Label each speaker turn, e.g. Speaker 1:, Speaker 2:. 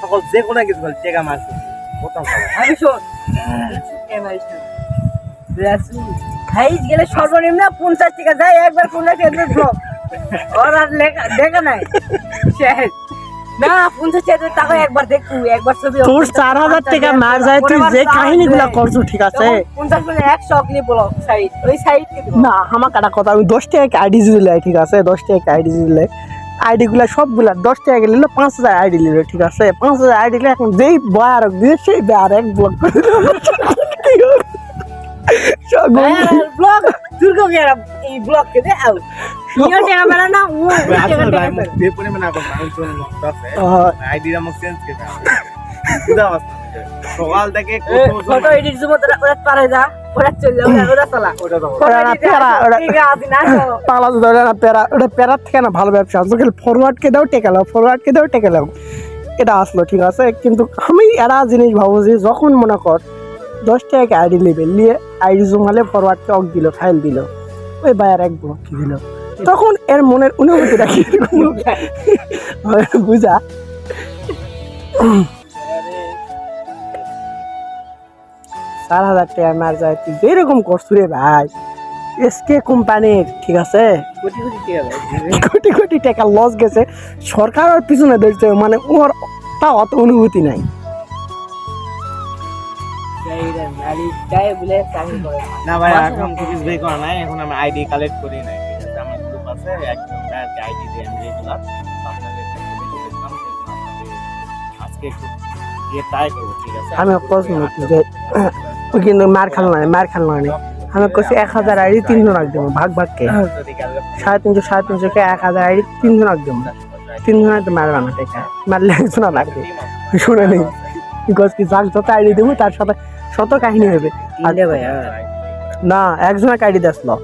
Speaker 1: সকল যে কোনো কিছু বল টেকা মারছে প্রথম
Speaker 2: আমি শোন খাইজ গেলে সর্বনিম্ন 50 টাকা যায় একবার 50 টাকা ব্লক ওর আর দেখা নাই শেষ না 50 টাকা একবার দেখু একবার ছবি
Speaker 3: তোর 4000 টাকা মার যায় তুই যে কাহিনীগুলো করছো ঠিক আছে
Speaker 2: 50 করে 100 ক্লিপ ব্লক সাইড ওই সাইড
Speaker 3: না আমার কাটা কথা আমি 10 টাকা আইডি দিলে ঠিক আছে 10 টাকা আইডি দিলে আইডি গুলা সবগুলা 10 টাকা গেলে 5000 আইডি নিল ঠিক আছে 5000 আইডি নিলে এখন যেই বয়ার দিয়ে সেই বয়ার এক ব্লক করে
Speaker 2: ব্লক দুর্গ গেরা এই ব্লক কে দে আউ নিও টাকা মেলা না ও টাকা
Speaker 1: যে পরিমাণ আপন মানুষ আছে আইডিটা মক চেঞ্জ করে বুঝা অবস্থা সকাল থেকে
Speaker 2: ফটো এডিট জুম ওরা পারে যা ওরা চল যাও ওরা চলা
Speaker 1: ওটা তো
Speaker 3: ওরা না পেরা ওরা
Speaker 2: ঠিক আছে না
Speaker 3: পালা ধরে না পেরা ওটা পেরা থেকে না ভালো ব্যবসা আছে ফরওয়ার্ড কে দাও টেকা লাও ফরওয়ার্ড কে দাও টেকা লাও এটা আসলো ঠিক আছে কিন্তু আমি এরা জিনিস ভাবো যে যখন মনে কর 10 টাকা আইডি নেবে নিয়ে আইডি জমালে ফরওয়ার্ড কে অক দিল ফাইল দিল ওই বায়ার এক ব্লক কি দিল তখন এর মনের অনুভূতিটা কি বুঝা চার হাজার টাকা মার যায় তুই যেরকম করছু রে ভাই এসকে কোম্পানির ঠিক আছে
Speaker 1: কোটি কোটি টাকা
Speaker 3: কোটি কোটি টাকা লস গেছে সরকারের পিছনে ধরছে মানে ওর তা অত অনুভূতি নাই
Speaker 1: না ভাই এখন কিছু বের করা নাই এখন আমি আইডি কালেক্ট করি নাই ঠিক আছে আমার গ্রুপ আছে একদম ব্যাংক আইডি দিয়ে আমি রেগুলার আপনাদের আজকে একটু গিয়ে ট্রাই করব ঠিক আছে
Speaker 3: আমি প্রশ্ন করছি যে ওই কিন্তু মার খাল না আমি কইছি 1000 আইডি 300 রাখ দেবো ভাগ ভাগ কে 350 কে 1000 আইডি 300 রাখ দেবো 300 তো মারবা না টাকা মারলে একজন লাগবে শুনে নেই বিকজ কি যাক যত আইডি দেবো তার সাথে শত কাহিনী হবে
Speaker 2: ভাই
Speaker 3: না একজনের আইডি দেখলো